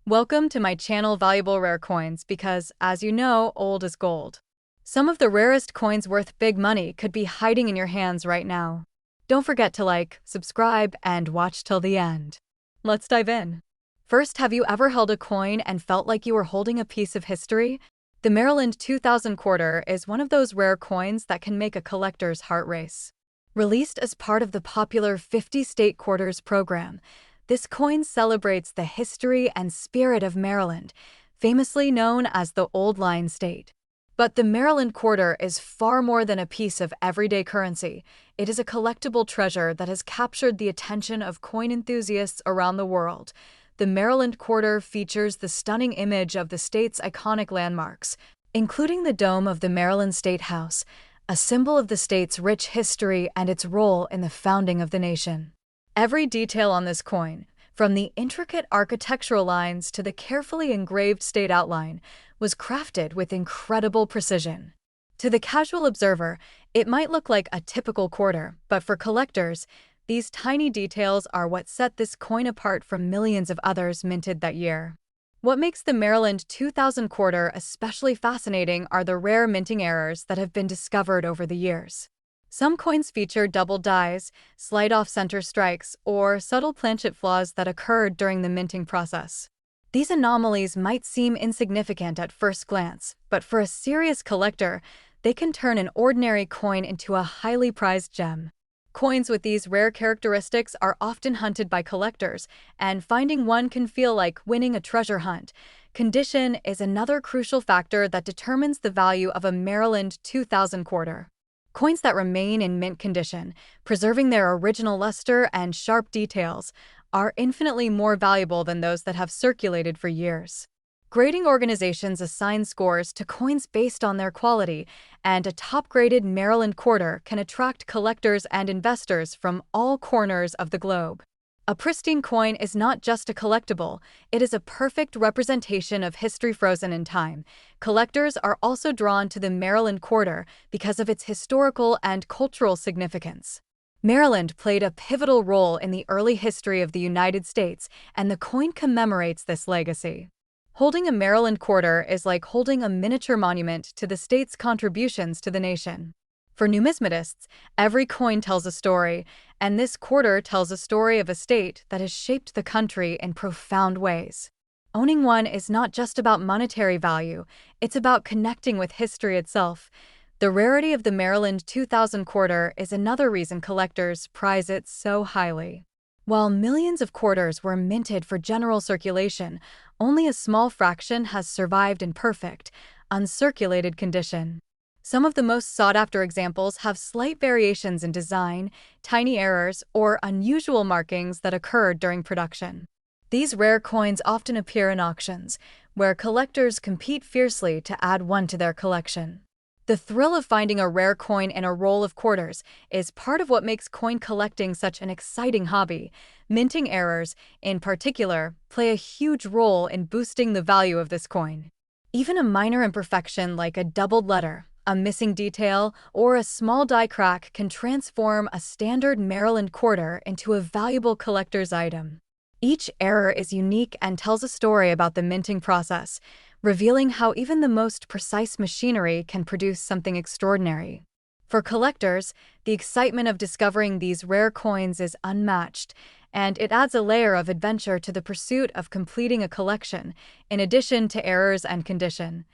Welcome to my channel Valuable Rare Coins because, as you know, old is gold. Some of the rarest coins worth big money could be hiding in your hands right now. Don't forget to like, subscribe, and watch till the end. Let's dive in. First, have you ever held a coin and felt like you were holding a piece of history? The Maryland 2000 quarter is one of those rare coins that can make a collector's heart race. Released as part of the popular 50-state quarters program, this coin celebrates the history and spirit of Maryland, famously known as the Old Line State. But the Maryland quarter is far more than a piece of everyday currency. It is a collectible treasure that has captured the attention of coin enthusiasts around the world. The Maryland quarter features the stunning image of the state's iconic landmarks, including the dome of the Maryland State House, a symbol of the state's rich history and its role in the founding of the nation. Every detail on this coin, from the intricate architectural lines to the carefully engraved state outline, was crafted with incredible precision. To the casual observer, it might look like a typical quarter, but for collectors, these tiny details are what set this coin apart from millions of others minted that year. What makes the Maryland 2000 quarter especially fascinating are the rare minting errors that have been discovered over the years. Some coins feature double dies, slight off-center strikes, or subtle planchet flaws that occurred during the minting process. These anomalies might seem insignificant at first glance, but for a serious collector, they can turn an ordinary coin into a highly prized gem. Coins with these rare characteristics are often hunted by collectors, and finding one can feel like winning a treasure hunt. Condition is another crucial factor that determines the value of a Maryland 2000 quarter. Coins that remain in mint condition, preserving their original luster and sharp details, are infinitely more valuable than those that have circulated for years. Grading organizations assign scores to coins based on their quality, and a top-graded Maryland quarter can attract collectors and investors from all corners of the globe. A pristine coin is not just a collectible, it is a perfect representation of history frozen in time. Collectors are also drawn to the Maryland quarter because of its historical and cultural significance. Maryland played a pivotal role in the early history of the United States, and the coin commemorates this legacy. Holding a Maryland quarter is like holding a miniature monument to the state's contributions to the nation. For numismatists, every coin tells a story, and this quarter tells a story of a state that has shaped the country in profound ways. Owning one is not just about monetary value, it's about connecting with history itself. The rarity of the Maryland 2000 quarter is another reason collectors prize it so highly. While millions of quarters were minted for general circulation, only a small fraction has survived in perfect, uncirculated condition. Some of the most sought-after examples have slight variations in design, tiny errors, or unusual markings that occurred during production. These rare coins often appear in auctions, where collectors compete fiercely to add one to their collection. The thrill of finding a rare coin in a roll of quarters is part of what makes coin collecting such an exciting hobby. Minting errors, in particular, play a huge role in boosting the value of this coin. Even a minor imperfection like a doubled letter, a missing detail, or a small die crack can transform a standard Maryland quarter into a valuable collector's item. Each error is unique and tells a story about the minting process, revealing how even the most precise machinery can produce something extraordinary. For collectors, the excitement of discovering these rare coins is unmatched, and it adds a layer of adventure to the pursuit of completing a collection, in addition to errors and condition.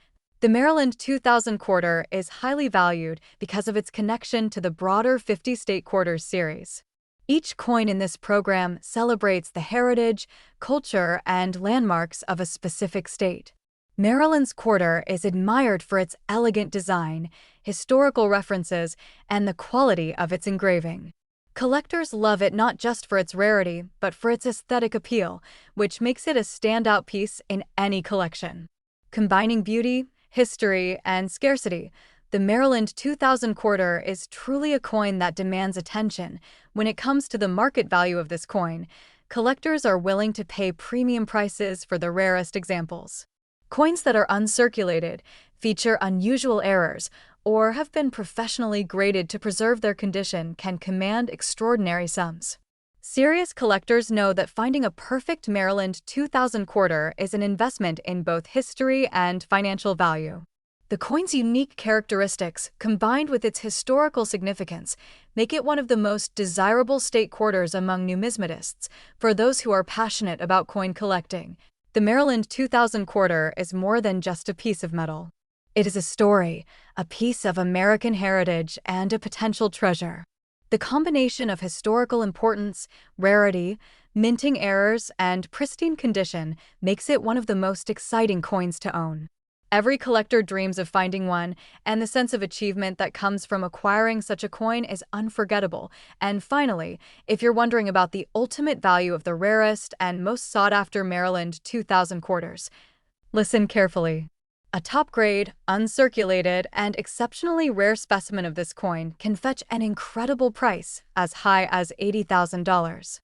The Maryland 2000 quarter is highly valued because of its connection to the broader 50-state quarters series. Each coin in this program celebrates the heritage, culture, and landmarks of a specific state. Maryland's quarter is admired for its elegant design, historical references, and the quality of its engraving. Collectors love it not just for its rarity, but for its aesthetic appeal, which makes it a standout piece in any collection. Combining beauty, history, and scarcity, the Maryland 2000 quarter is truly a coin that demands attention. When it comes to the market value of this coin, collectors are willing to pay premium prices for the rarest examples. Coins that are uncirculated, feature unusual errors, or have been professionally graded to preserve their condition can command extraordinary sums. Serious collectors know that finding a perfect Maryland 2000 quarter is an investment in both history and financial value. The coin's unique characteristics, combined with its historical significance, make it one of the most desirable state quarters among numismatists for those who are passionate about coin collecting. The Maryland 2000 quarter is more than just a piece of metal. It is a story, a piece of American heritage, and a potential treasure. The combination of historical importance, rarity, minting errors, and pristine condition makes it one of the most exciting coins to own. Every collector dreams of finding one, and the sense of achievement that comes from acquiring such a coin is unforgettable. And finally, if you're wondering about the ultimate value of the rarest and most sought-after Maryland 2000 quarters, listen carefully. A top-grade, uncirculated, and exceptionally rare specimen of this coin can fetch an incredible price, as high as $80,000.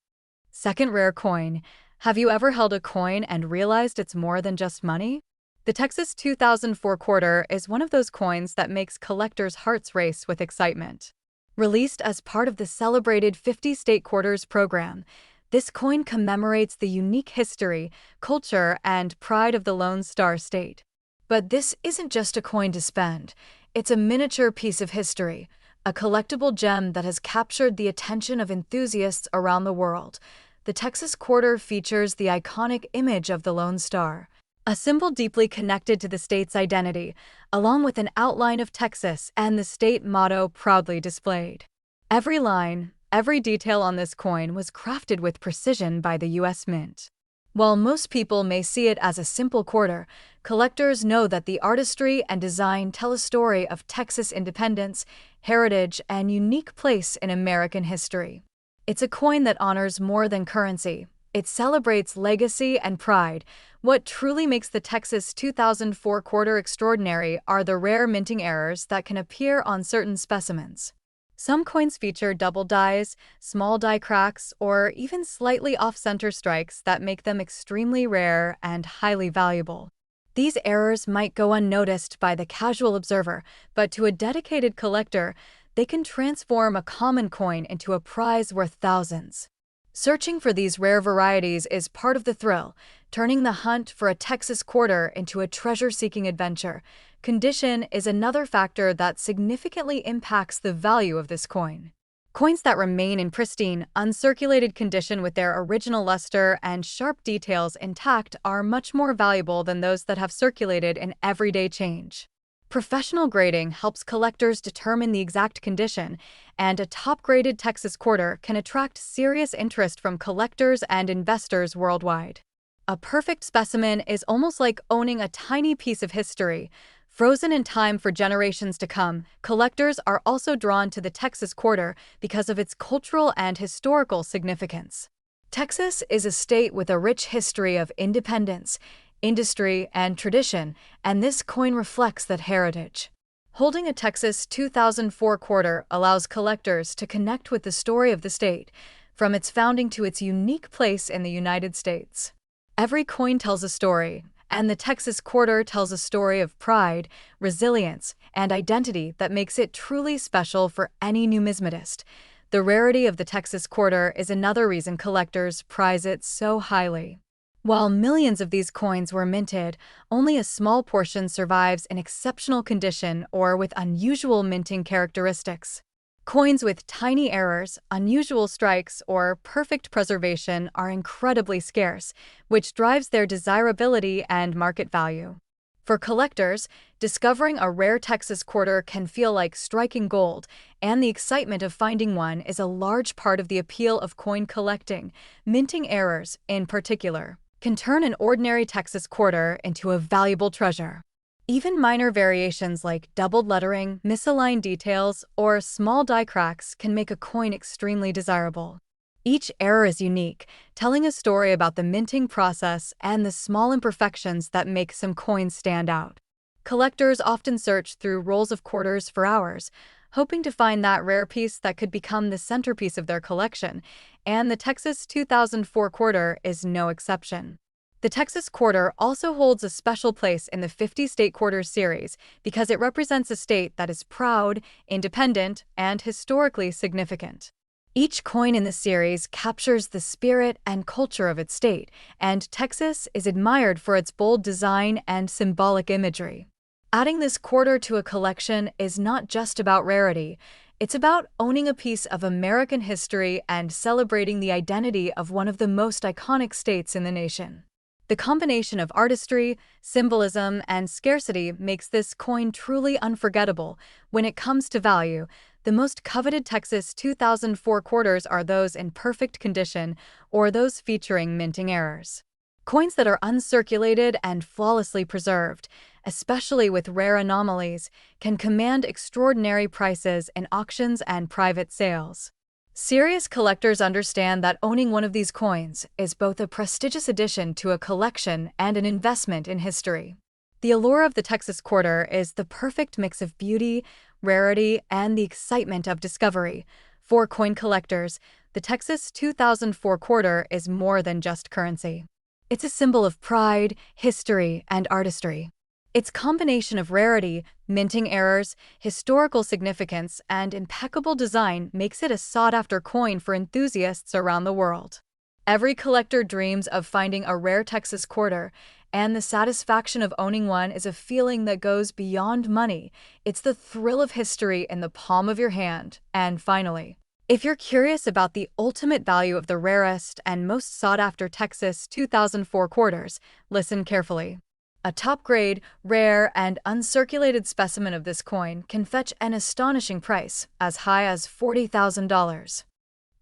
Second rare coin. Have you ever held a coin and realized it's more than just money? The Texas 2004 quarter is one of those coins that makes collectors' hearts race with excitement. Released as part of the celebrated 50 State Quarters program, this coin commemorates the unique history, culture, and pride of the Lone Star State. But this isn't just a coin to spend. It's a miniature piece of history, a collectible gem that has captured the attention of enthusiasts around the world. The Texas quarter features the iconic image of the Lone Star, a symbol deeply connected to the state's identity, along with an outline of Texas and the state motto proudly displayed. Every line, every detail on this coin was crafted with precision by the U.S. Mint. While most people may see it as a simple quarter, collectors know that the artistry and design tell a story of Texas independence, heritage, and unique place in American history. It's a coin that honors more than currency. It celebrates legacy and pride. What truly makes the Texas 2004 quarter extraordinary are the rare minting errors that can appear on certain specimens. Some coins feature double dies, small die cracks, or even slightly off-center strikes that make them extremely rare and highly valuable. These errors might go unnoticed by the casual observer, but to a dedicated collector, they can transform a common coin into a prize worth thousands. Searching for these rare varieties is part of the thrill, turning the hunt for a Texas quarter into a treasure-seeking adventure. Condition is another factor that significantly impacts the value of this coin. Coins that remain in pristine, uncirculated condition with their original luster and sharp details intact are much more valuable than those that have circulated in everyday change. Professional grading helps collectors determine the exact condition, and a top-graded Texas quarter can attract serious interest from collectors and investors worldwide. A perfect specimen is almost like owning a tiny piece of history, frozen in time for generations to come. Collectors are also drawn to the Texas quarter because of its cultural and historical significance. Texas is a state with a rich history of independence, industry, and tradition, and this coin reflects that heritage. Holding a Texas 2004 quarter allows collectors to connect with the story of the state, from its founding to its unique place in the United States. Every coin tells a story, and the Texas quarter tells a story of pride, resilience, and identity that makes it truly special for any numismatist. The rarity of the Texas quarter is another reason collectors prize it so highly. While millions of these coins were minted, only a small portion survives in exceptional condition or with unusual minting characteristics. Coins with tiny errors, unusual strikes, or perfect preservation are incredibly scarce, which drives their desirability and market value. For collectors, discovering a rare Texas quarter can feel like striking gold, and the excitement of finding one is a large part of the appeal of coin collecting. Minting errors, in particular, can turn an ordinary Texas quarter into a valuable treasure. Even minor variations like doubled lettering, misaligned details, or small die cracks can make a coin extremely desirable. Each error is unique, telling a story about the minting process and the small imperfections that make some coins stand out. Collectors often search through rolls of quarters for hours, hoping to find that rare piece that could become the centerpiece of their collection, and the Texas 2004 quarter is no exception. The Texas quarter also holds a special place in the 50 State Quarters series because it represents a state that is proud, independent, and historically significant. Each coin in the series captures the spirit and culture of its state, and Texas is admired for its bold design and symbolic imagery. Adding this quarter to a collection is not just about rarity, it's about owning a piece of American history and celebrating the identity of one of the most iconic states in the nation. The combination of artistry, symbolism, and scarcity makes this coin truly unforgettable. When it comes to value, the most coveted Texas 2004 quarters are those in perfect condition or those featuring minting errors. Coins that are uncirculated and flawlessly preserved, especially with rare anomalies, can command extraordinary prices in auctions and private sales. Serious collectors understand that owning one of these coins is both a prestigious addition to a collection and an investment in history. The allure of the Texas quarter is the perfect mix of beauty, rarity, and the excitement of discovery. For coin collectors, the Texas 2004 quarter is more than just currency. It's a symbol of pride, history, and artistry. Its combination of rarity, minting errors, historical significance, and impeccable design makes it a sought-after coin for enthusiasts around the world. Every collector dreams of finding a rare Texas quarter, and the satisfaction of owning one is a feeling that goes beyond money. It's the thrill of history in the palm of your hand. And finally, if you're curious about the ultimate value of the rarest and most sought-after Texas 2004 quarters, listen carefully. A top-grade, rare, and uncirculated specimen of this coin can fetch an astonishing price, as high as $40,000.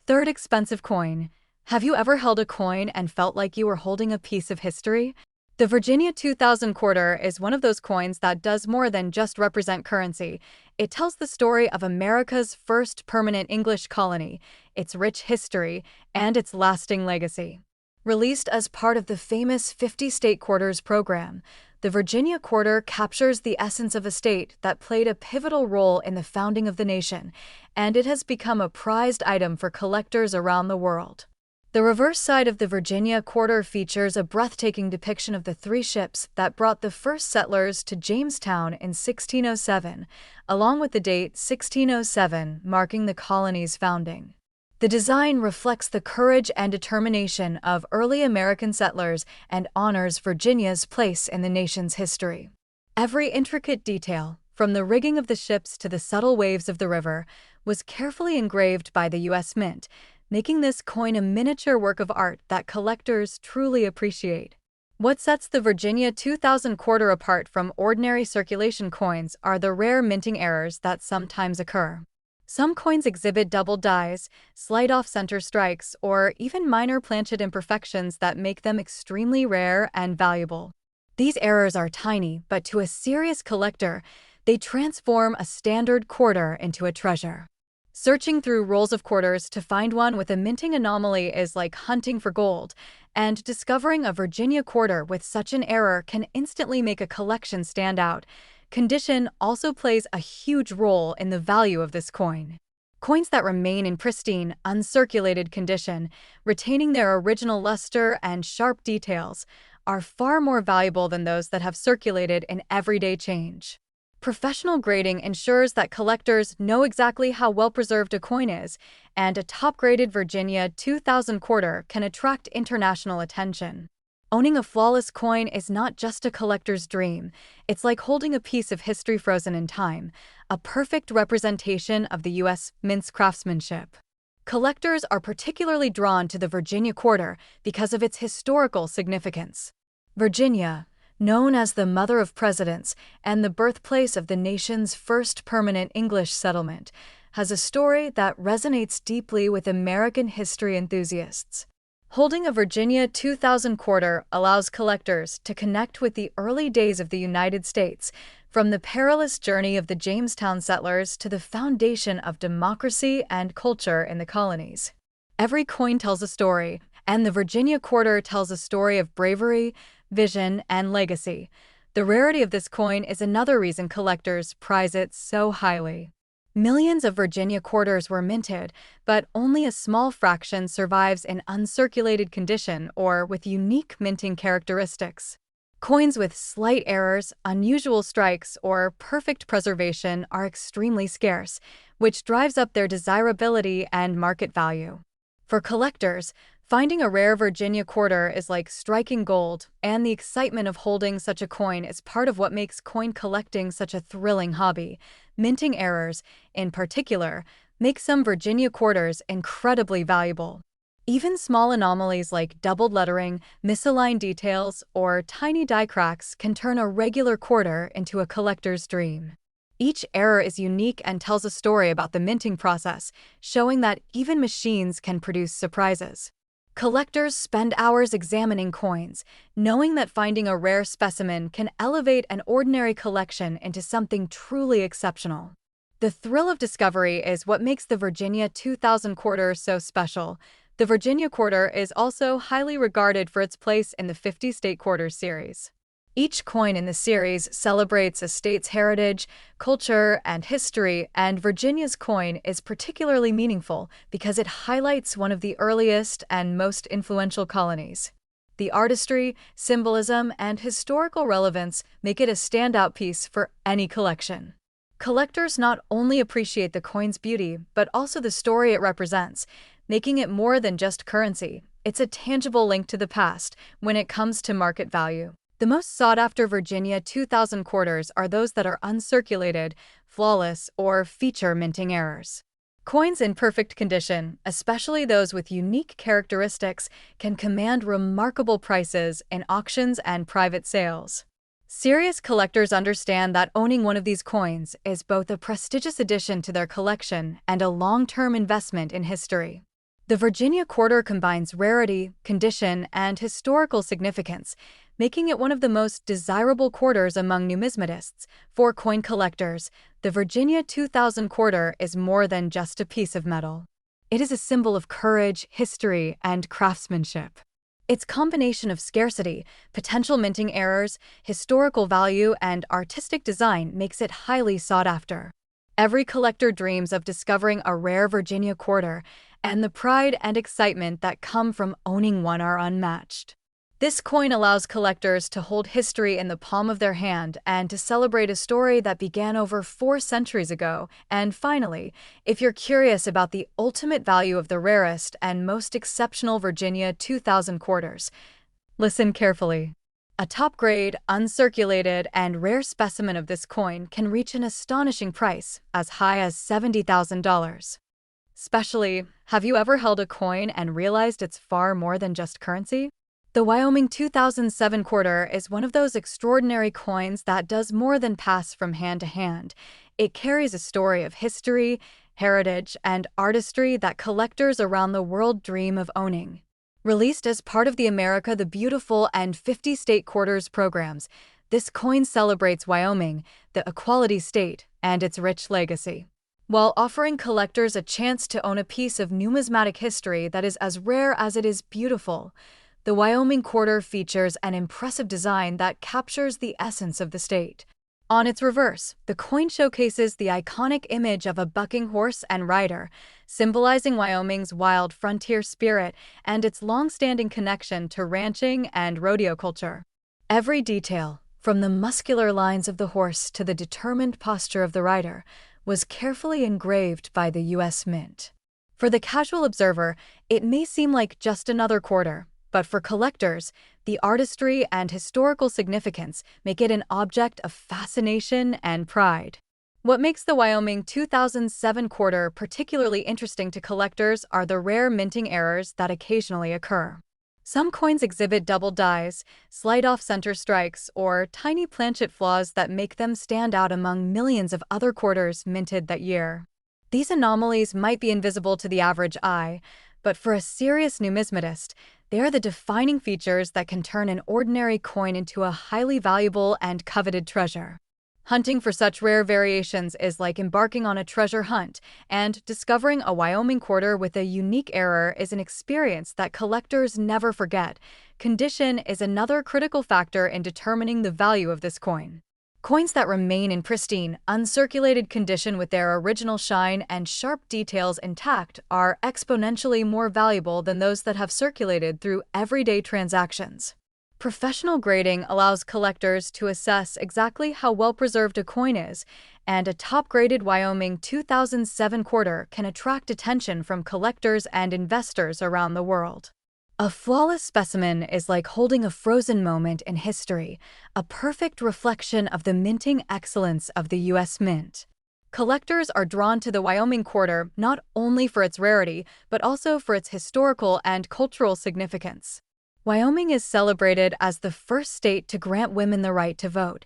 Third expensive coin. Have you ever held a coin and felt like you were holding a piece of history? The Virginia 2000 quarter is one of those coins that does more than just represent currency. It tells the story of America's first permanent English colony, its rich history, and its lasting legacy. Released as part of the famous 50-state quarters program, the Virginia quarter captures the essence of a state that played a pivotal role in the founding of the nation, and it has become a prized item for collectors around the world. The reverse side of the Virginia quarter features a breathtaking depiction of the three ships that brought the first settlers to Jamestown in 1607, along with the date 1607 marking the colony's founding. The design reflects the courage and determination of early American settlers and honors Virginia's place in the nation's history. Every intricate detail, from the rigging of the ships to the subtle waves of the river, was carefully engraved by the U.S. Mint, making this coin a miniature work of art that collectors truly appreciate. What sets the Virginia 2000 quarter apart from ordinary circulation coins are the rare minting errors that sometimes occur. Some coins exhibit double dies, slight off-center strikes, or even minor planchet imperfections that make them extremely rare and valuable. These errors are tiny, but to a serious collector, they transform a standard quarter into a treasure. Searching through rolls of quarters to find one with a minting anomaly is like hunting for gold, and discovering a Virginia quarter with such an error can instantly make a collection stand out. Condition also plays a huge role in the value of this coin. Coins that remain in pristine, uncirculated condition, retaining their original luster and sharp details, are far more valuable than those that have circulated in everyday change. Professional grading ensures that collectors know exactly how well-preserved a coin is, and a top-graded Virginia 2000 quarter can attract international attention. Owning a flawless coin is not just a collector's dream, it's like holding a piece of history frozen in time, a perfect representation of the U.S. Mint's craftsmanship. Collectors are particularly drawn to the Virginia quarter because of its historical significance. Virginia, known as the Mother of Presidents and the birthplace of the nation's first permanent English settlement, has a story that resonates deeply with American history enthusiasts. Holding a Virginia 2000 quarter allows collectors to connect with the early days of the United States, from the perilous journey of the Jamestown settlers to the foundation of democracy and culture in the colonies. Every coin tells a story, and the Virginia quarter tells a story of bravery, vision, and legacy. The rarity of this coin is another reason collectors prize it so highly. Millions of Virginia quarters were minted, but only a small fraction survives in uncirculated condition or with unique minting characteristics. Coins with slight errors, unusual strikes, or perfect preservation are extremely scarce, which drives up their desirability and market value. For collectors, finding a rare Virginia quarter is like striking gold, and the excitement of holding such a coin is part of what makes coin collecting such a thrilling hobby. Minting errors, in particular, make some Virginia quarters incredibly valuable. Even small anomalies like doubled lettering, misaligned details, or tiny die cracks can turn a regular quarter into a collector's dream. Each error is unique and tells a story about the minting process, showing that even machines can produce surprises. Collectors spend hours examining coins, knowing that finding a rare specimen can elevate an ordinary collection into something truly exceptional. The thrill of discovery is what makes the Virginia 2000 quarter so special. The Virginia quarter is also highly regarded for its place in the 50-state quarters series. Each coin in the series celebrates a state's heritage, culture, and history, and Virginia's coin is particularly meaningful because it highlights one of the earliest and most influential colonies. The artistry, symbolism, and historical relevance make it a standout piece for any collection. Collectors not only appreciate the coin's beauty, but also the story it represents, making it more than just currency. It's a tangible link to the past when it comes to market value. The most sought-after Virginia 2000 quarters are those that are uncirculated, flawless, or feature minting errors. Coins in perfect condition, especially those with unique characteristics, can command remarkable prices in auctions and private sales. Serious collectors understand that owning one of these coins is both a prestigious addition to their collection and a long-term investment in history. The Virginia quarter combines rarity, condition, and historical significance, making it one of the most desirable quarters among numismatists. For coin collectors, the Virginia 2000 quarter is more than just a piece of metal. It is a symbol of courage, history, and craftsmanship. Its combination of scarcity, potential minting errors, historical value, and artistic design makes it highly sought after. Every collector dreams of discovering a rare Virginia quarter, and the pride and excitement that come from owning one are unmatched. This coin allows collectors to hold history in the palm of their hand and to celebrate a story that began over 4 centuries ago. And finally, if you're curious about the ultimate value of the rarest and most exceptional Virginia 2000 quarters, listen carefully. A top-grade, uncirculated, and rare specimen of this coin can reach an astonishing price, as high as $70,000. Especially, have you ever held a coin and realized it's far more than just currency? The Wyoming 2007 quarter is one of those extraordinary coins that does more than pass from hand to hand. It carries a story of history, heritage, and artistry that collectors around the world dream of owning. Released as part of the America the Beautiful and 50-state quarters programs, this coin celebrates Wyoming, the equality state, and its rich legacy, while offering collectors a chance to own a piece of numismatic history that is as rare as it is beautiful. The Wyoming quarter features an impressive design that captures the essence of the state. On its reverse, the coin showcases the iconic image of a bucking horse and rider, symbolizing Wyoming's wild frontier spirit and its long-standing connection to ranching and rodeo culture. Every detail, from the muscular lines of the horse to the determined posture of the rider, was carefully engraved by the U.S. Mint. For the casual observer, it may seem like just another quarter, but for collectors, the artistry and historical significance make it an object of fascination and pride. What makes the Wyoming 2007 quarter particularly interesting to collectors are the rare minting errors that occasionally occur. Some coins exhibit double dies, slight off-center strikes, or tiny planchet flaws that make them stand out among millions of other quarters minted that year. These anomalies might be invisible to the average eye, but for a serious numismatist, they are the defining features that can turn an ordinary coin into a highly valuable and coveted treasure. Hunting for such rare variations is like embarking on a treasure hunt, and discovering a Wyoming quarter with a unique error is an experience that collectors never forget. Condition is another critical factor in determining the value of this coin. Coins that remain in pristine, uncirculated condition with their original shine and sharp details intact are exponentially more valuable than those that have circulated through everyday transactions. Professional grading allows collectors to assess exactly how well-preserved a coin is, and a top-graded Wyoming 2007 quarter can attract attention from collectors and investors around the world. A flawless specimen is like holding a frozen moment in history, a perfect reflection of the minting excellence of the U.S. Mint. Collectors are drawn to the Wyoming quarter not only for its rarity, but also for its historical and cultural significance. Wyoming is celebrated as the first state to grant women the right to vote,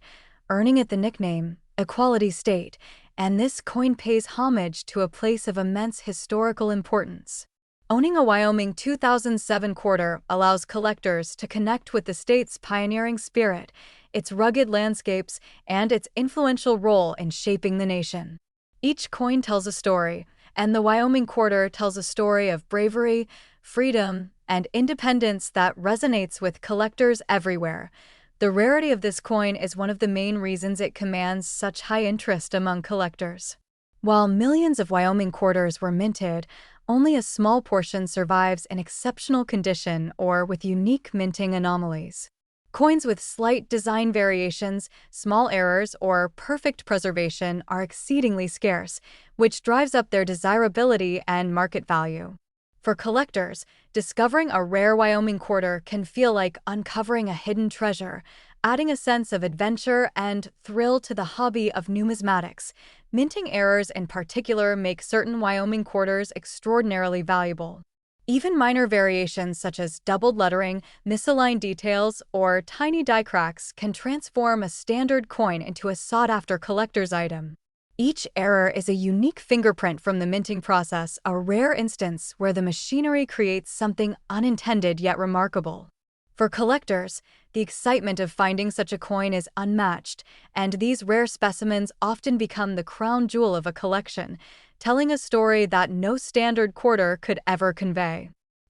earning it the nickname Equality State, and this coin pays homage to a place of immense historical importance. Owning a Wyoming 2007 quarter allows collectors to connect with the state's pioneering spirit, its rugged landscapes, and its influential role in shaping the nation. Each coin tells a story, and the Wyoming quarter tells a story of bravery, freedom, and independence that resonates with collectors everywhere. The rarity of this coin is one of the main reasons it commands such high interest among collectors. While millions of Wyoming quarters were minted, only a small portion survives in exceptional condition or with unique minting anomalies. Coins with slight design variations, small errors, or perfect preservation are exceedingly scarce, which drives up their desirability and market value. For collectors, discovering a rare Wyoming quarter can feel like uncovering a hidden treasure, adding a sense of adventure and thrill to the hobby of numismatics. Minting errors in particular make certain Wyoming quarters extraordinarily valuable. Even minor variations such as doubled lettering, misaligned details, or tiny die cracks can transform a standard coin into a sought-after collector's item. Each error is a unique fingerprint from the minting process, a rare instance where the machinery creates something unintended yet remarkable. For collectors, the excitement of finding such a coin is unmatched, and these rare specimens often become the crown jewel of a collection, telling a story that no standard quarter could ever convey.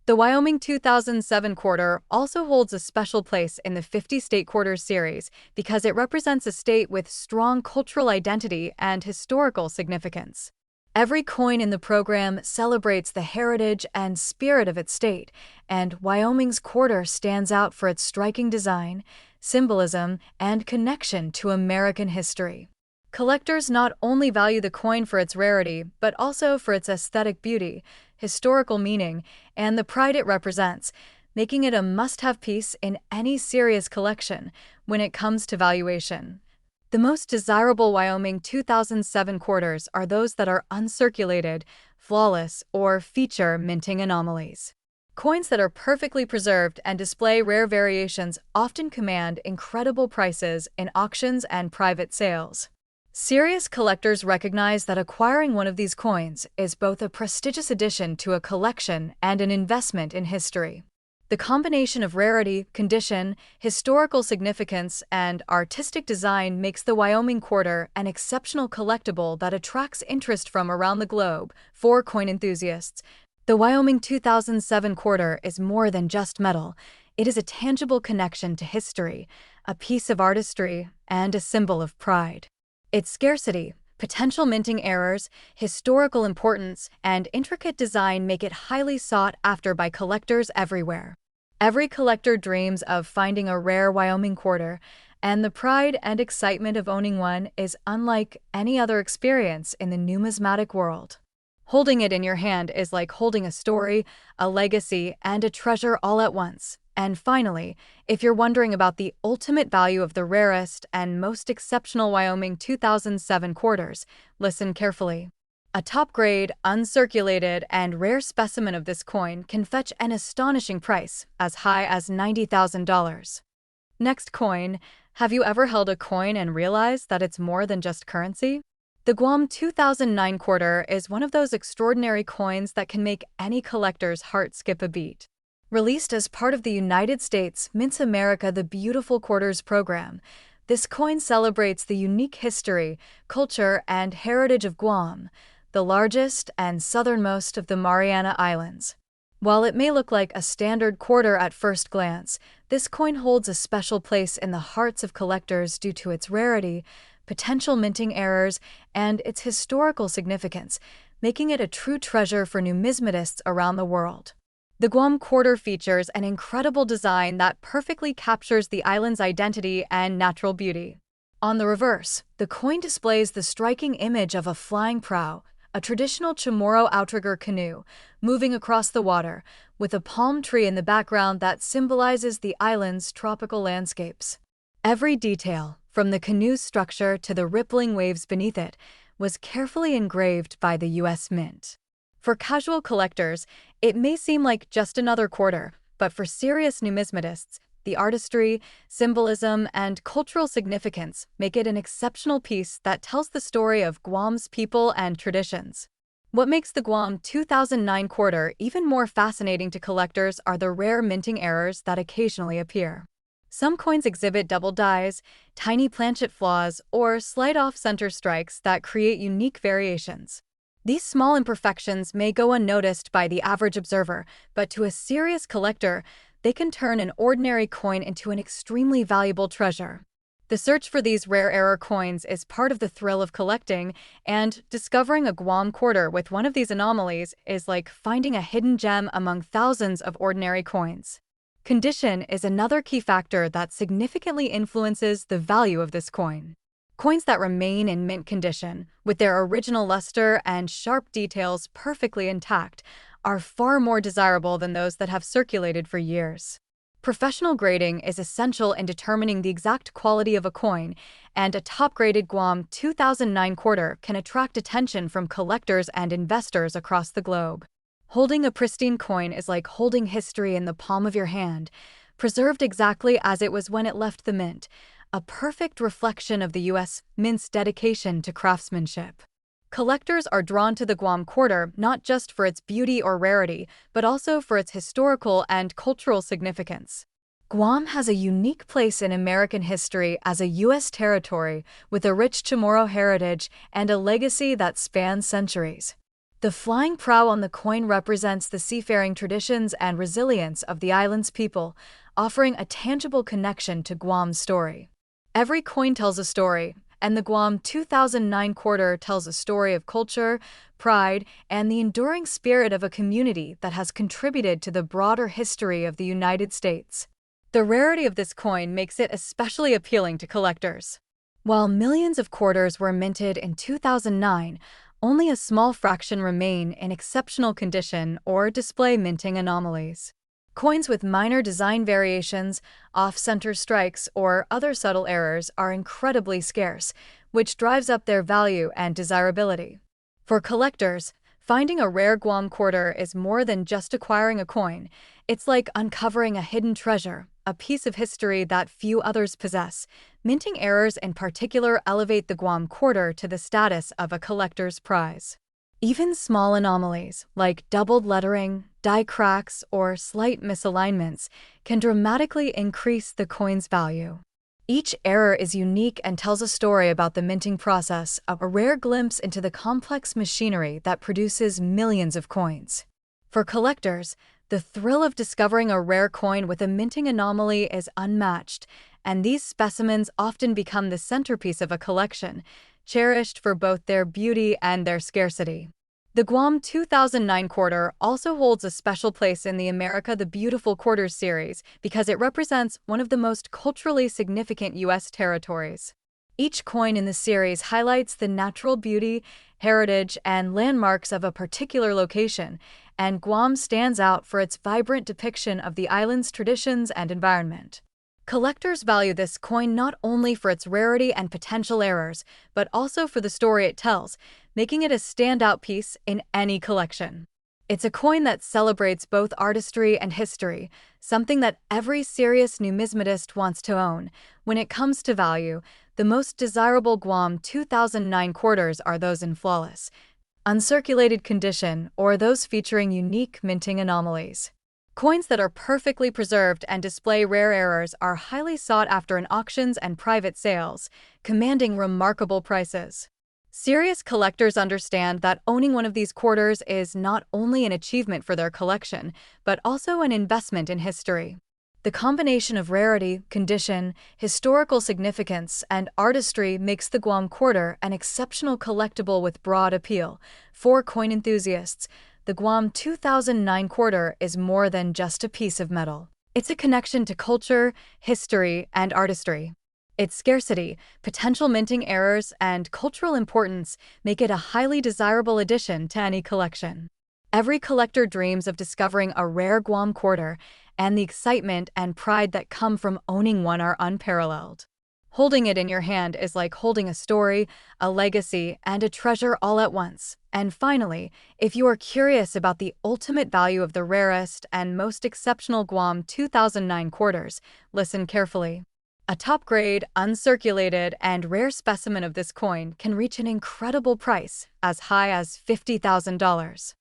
The Wyoming 2007 quarter also holds a special place in the 50-state quarters series because it represents a state with strong cultural identity and historical significance. Every coin in the program celebrates the heritage and spirit of its state, and Wyoming's quarter stands out for its striking design, symbolism, and connection to American history. Collectors not only value the coin for its rarity, but also for its aesthetic beauty, historical meaning, and the pride it represents, making it a must-have piece in any serious collection when it comes to valuation. The most desirable Wyoming 2007 quarters are those that are uncirculated, flawless, or feature minting anomalies. Coins that are perfectly preserved and display rare variations often command incredible prices in auctions and private sales. Serious collectors recognize that acquiring one of these coins is both a prestigious addition to a collection and an investment in history. The combination of rarity, condition, historical significance, and artistic design makes the Wyoming quarter an exceptional collectible that attracts interest from around the globe. For coin enthusiasts, the Wyoming 2007 quarter is more than just metal. It is a tangible connection to history, a piece of artistry, and a symbol of pride. Its scarcity, potential minting errors, historical importance, and intricate design make it highly sought after by collectors everywhere. Every collector dreams of finding a rare Wyoming quarter, and the pride and excitement of owning one is unlike any other experience in the numismatic world. Holding it in your hand is like holding a story, a legacy, and a treasure all at once. And finally, if you're wondering about the ultimate value of the rarest and most exceptional Wyoming 2007 quarters, listen carefully. A top-grade, uncirculated, and rare specimen of this coin can fetch an astonishing price, as high as $90,000. Next coin. Have you ever held a coin and realized that it's more than just currency? The Guam 2009 quarter is one of those extraordinary coins that can make any collector's heart skip a beat. Released as part of the United States Mints America the Beautiful Quarters program, this coin celebrates the unique history, culture, and heritage of Guam, the largest and southernmost of the Mariana Islands. While it may look like a standard quarter at first glance, this coin holds a special place in the hearts of collectors due to its rarity, potential minting errors, and its historical significance, making it a true treasure for numismatists around the world. The Guam quarter features an incredible design that perfectly captures the island's identity and natural beauty. On the reverse, the coin displays the striking image of a flying prow, a traditional Chamorro outrigger canoe, moving across the water, with a palm tree in the background that symbolizes the island's tropical landscapes. Every detail, from the canoe's structure to the rippling waves beneath it, was carefully engraved by the U.S. Mint. For casual collectors, it may seem like just another quarter, but for serious numismatists, the artistry, symbolism, and cultural significance make it an exceptional piece that tells the story of Guam's people and traditions. What makes the Guam 2009 quarter even more fascinating to collectors are the rare minting errors that occasionally appear. Some coins exhibit double dies, tiny planchet flaws, or slight off-center strikes that create unique variations. These small imperfections may go unnoticed by the average observer, but to a serious collector, they can turn an ordinary coin into an extremely valuable treasure. The search for these rare error coins is part of the thrill of collecting, and discovering a Guam quarter with one of these anomalies is like finding a hidden gem among thousands of ordinary coins. Condition is another key factor that significantly influences the value of this coin. Coins that remain in mint condition, with their original luster and sharp details perfectly intact, are far more desirable than those that have circulated for years. Professional grading is essential in determining the exact quality of a coin, and a top-graded Guam 2009 quarter can attract attention from collectors and investors across the globe. Holding a pristine coin is like holding history in the palm of your hand, preserved exactly as it was when it left the mint, a perfect reflection of the U.S. Mint's dedication to craftsmanship. Collectors are drawn to the Guam quarter not just for its beauty or rarity, but also for its historical and cultural significance. Guam has a unique place in American history as a U.S. territory with a rich Chamorro heritage and a legacy that spans centuries. The flying prow on the coin represents the seafaring traditions and resilience of the island's people, offering a tangible connection to Guam's story. Every coin tells a story, and the Guam 2009 quarter tells a story of culture, pride, and the enduring spirit of a community that has contributed to the broader history of the United States. The rarity of this coin makes it especially appealing to collectors. While millions of quarters were minted in 2009, only a small fraction remain in exceptional condition or display minting anomalies. Coins with minor design variations, off-center strikes, or other subtle errors are incredibly scarce, which drives up their value and desirability. For collectors, finding a rare Guam quarter is more than just acquiring a coin. It's like uncovering a hidden treasure, a piece of history that few others possess. Minting errors in particular elevate the Guam quarter to the status of a collector's prize. Even small anomalies, like doubled lettering, die cracks, or slight misalignments, can dramatically increase the coin's value. Each error is unique and tells a story about the minting process, a rare glimpse into the complex machinery that produces millions of coins. For collectors, the thrill of discovering a rare coin with a minting anomaly is unmatched, and these specimens often become the centerpiece of a collection, cherished for both their beauty and their scarcity. The Guam 2009 quarter also holds a special place in the America the Beautiful Quarters series because it represents one of the most culturally significant U.S. territories. Each coin in the series highlights the natural beauty, heritage, and landmarks of a particular location, and Guam stands out for its vibrant depiction of the island's traditions and environment. Collectors value this coin not only for its rarity and potential errors, but also for the story it tells, making it a standout piece in any collection. It's a coin that celebrates both artistry and history, something that every serious numismatist wants to own. When it comes to value, the most desirable Guam 2009 quarters are those in flawless, uncirculated condition or those featuring unique minting anomalies. Coins that are perfectly preserved and display rare errors are highly sought after in auctions and private sales, commanding remarkable prices. Serious collectors understand that owning one of these quarters is not only an achievement for their collection, but also an investment in history. The combination of rarity, condition, historical significance, and artistry makes the Guam quarter an exceptional collectible with broad appeal. For coin enthusiasts, the Guam 2009 quarter is more than just a piece of metal. It's a connection to culture, history, and artistry. Its scarcity, potential minting errors, and cultural importance make it a highly desirable addition to any collection. Every collector dreams of discovering a rare Guam quarter, and the excitement and pride that come from owning one are unparalleled. Holding it in your hand is like holding a story, a legacy, and a treasure all at once. And finally, if you are curious about the ultimate value of the rarest and most exceptional Guam 2009 quarters, listen carefully. A top-grade, uncirculated, and rare specimen of this coin can reach an incredible price, as high as $50,000.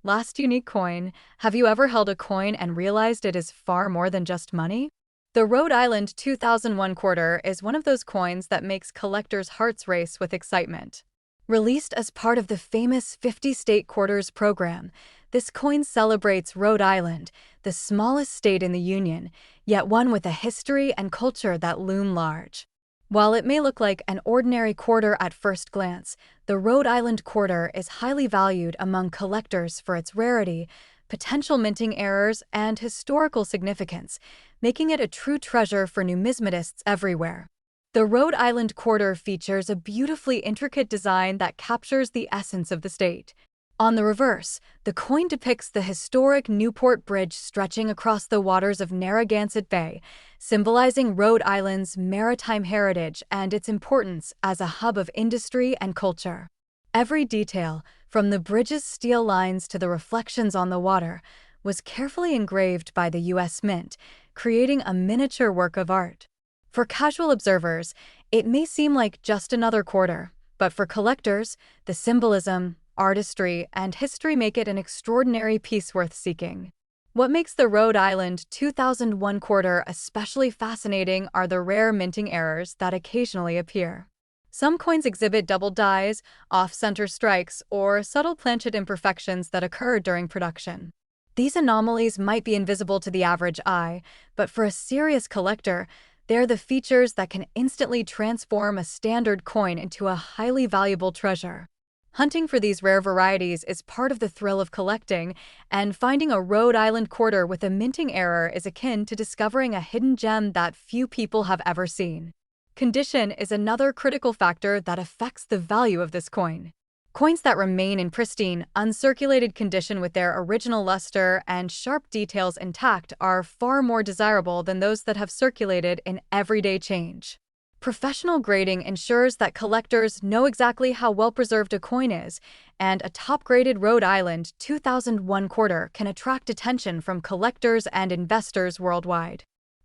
Last unique coin. Have you ever held a coin and realized it is far more than just money? The Rhode Island 2001 quarter is one of those coins that makes collectors' hearts race with excitement. Released as part of the famous 50-state quarters program, this coin celebrates Rhode Island, the smallest state in the Union, yet one with a history and culture that loom large. While it may look like an ordinary quarter at first glance, the Rhode Island quarter is highly valued among collectors for its rarity, potential minting errors, and historical significance, making it a true treasure for numismatists everywhere. The Rhode Island quarter features a beautifully intricate design that captures the essence of the state. On the reverse, the coin depicts the historic Newport Bridge stretching across the waters of Narragansett Bay, symbolizing Rhode Island's maritime heritage and its importance as a hub of industry and culture. Every detail, from the bridge's steel lines to the reflections on the water, was carefully engraved by the U.S. Mint, creating a miniature work of art. For casual observers, it may seem like just another quarter, but for collectors, the symbolism, artistry, and history make it an extraordinary piece worth seeking. What makes the Rhode Island 2001 quarter especially fascinating are the rare minting errors that occasionally appear. Some coins exhibit double dies, off-center strikes, or subtle planchet imperfections that occur during production. These anomalies might be invisible to the average eye, but for a serious collector, they're the features that can instantly transform a standard coin into a highly valuable treasure. Hunting for these rare varieties is part of the thrill of collecting, and finding a Rhode Island quarter with a minting error is akin to discovering a hidden gem that few people have ever seen. Condition is another critical factor that affects the value of this coin. Coins that remain in pristine, uncirculated condition with their original luster and sharp details intact are far more desirable than those that have circulated in everyday change. Professional grading ensures that collectors know exactly how well-preserved a coin is, and a top-graded Rhode Island 2001 quarter can attract attention from collectors and investors worldwide.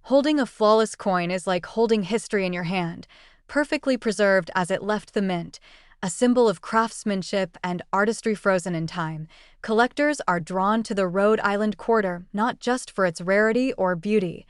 Holding a flawless coin is like holding history in your hand, perfectly preserved as it left the mint, a symbol of craftsmanship and artistry frozen in time. Collectors are drawn to the Rhode Island quarter not just for its rarity or beauty,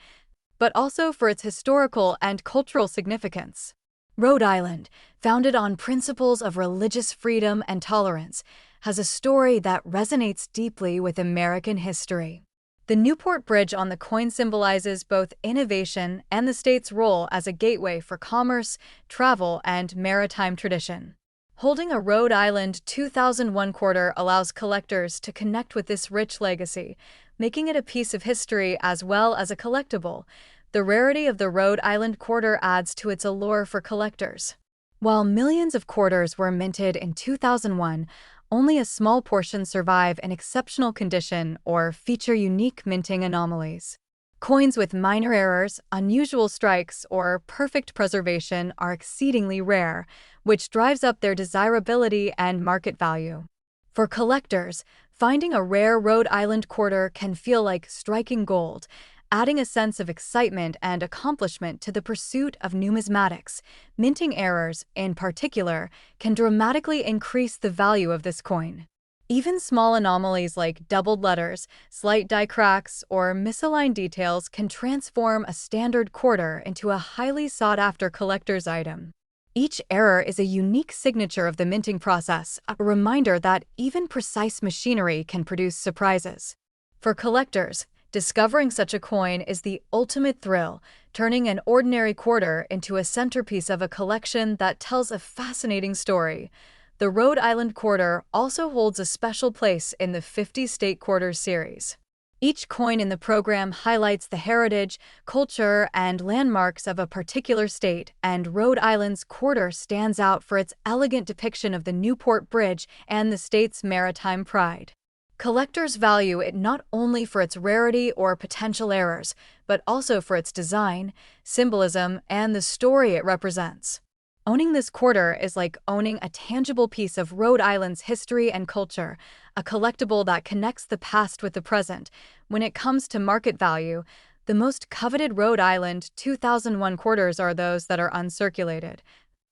but also for its historical and cultural significance. Rhode Island, founded on principles of religious freedom and tolerance, has a story that resonates deeply with American history. The Newport Bridge on the coin symbolizes both innovation and the state's role as a gateway for commerce, travel, and maritime tradition. Holding a Rhode Island 2001 quarter allows collectors to connect with this rich legacy, making it a piece of history as well as a collectible. The rarity of the Rhode Island quarter adds to its allure for collectors. While millions of quarters were minted in 2001, only a small portion survive in exceptional condition or feature unique minting anomalies. Coins with minor errors, unusual strikes, or perfect preservation are exceedingly rare, which drives up their desirability and market value. For collectors, finding a rare Rhode Island quarter can feel like striking gold, adding a sense of excitement and accomplishment to the pursuit of numismatics. Minting errors, in particular, can dramatically increase the value of this coin. Even small anomalies like doubled letters, slight die cracks, or misaligned details can transform a standard quarter into a highly sought-after collector's item. Each error is a unique signature of the minting process, a reminder that even precise machinery can produce surprises. For collectors, discovering such a coin is the ultimate thrill, turning an ordinary quarter into a centerpiece of a collection that tells a fascinating story. The Rhode Island quarter also holds a special place in the 50 State Quarters series. Each coin in the program highlights the heritage, culture, and landmarks of a particular state, and Rhode Island's quarter stands out for its elegant depiction of the Newport Bridge and the state's maritime pride. Collectors value it not only for its rarity or potential errors, but also for its design, symbolism, and the story it represents. Owning this quarter is like owning a tangible piece of Rhode Island's history and culture, a collectible that connects the past with the present. When it comes to market value, the most coveted Rhode Island 2001 quarters are those that are uncirculated,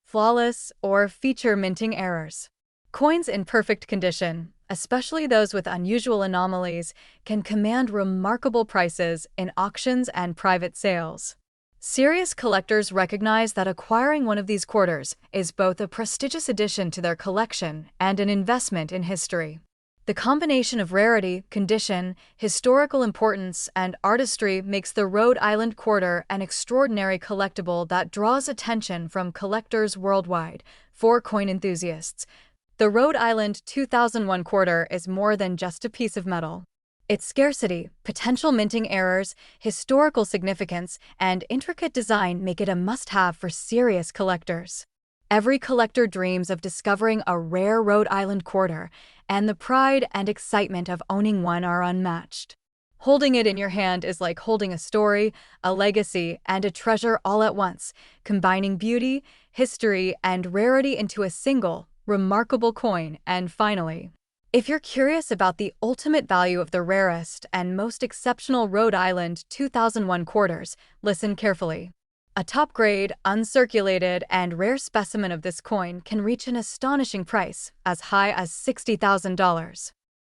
flawless, or feature minting errors. Coins in perfect condition, especially those with unusual anomalies, can command remarkable prices in auctions and private sales. Serious collectors recognize that acquiring one of these quarters is both a prestigious addition to their collection and an investment in history. The combination of rarity, condition, historical importance, and artistry makes the Rhode Island quarter an extraordinary collectible that draws attention from collectors worldwide. For coin enthusiasts, the Rhode Island 2001 quarter is more than just a piece of metal. Its scarcity, potential minting errors, historical significance, and intricate design make it a must-have for serious collectors. Every collector dreams of discovering a rare Rhode Island quarter, and the pride and excitement of owning one are unmatched. Holding it in your hand is like holding a story, a legacy, and a treasure all at once, combining beauty, history, and rarity into a single, remarkable coin. And finally, if you're curious about the ultimate value of the rarest and most exceptional Rhode Island 2001 quarters, listen carefully. A top-grade, uncirculated, and rare specimen of this coin can reach an astonishing price, as high as $60,000.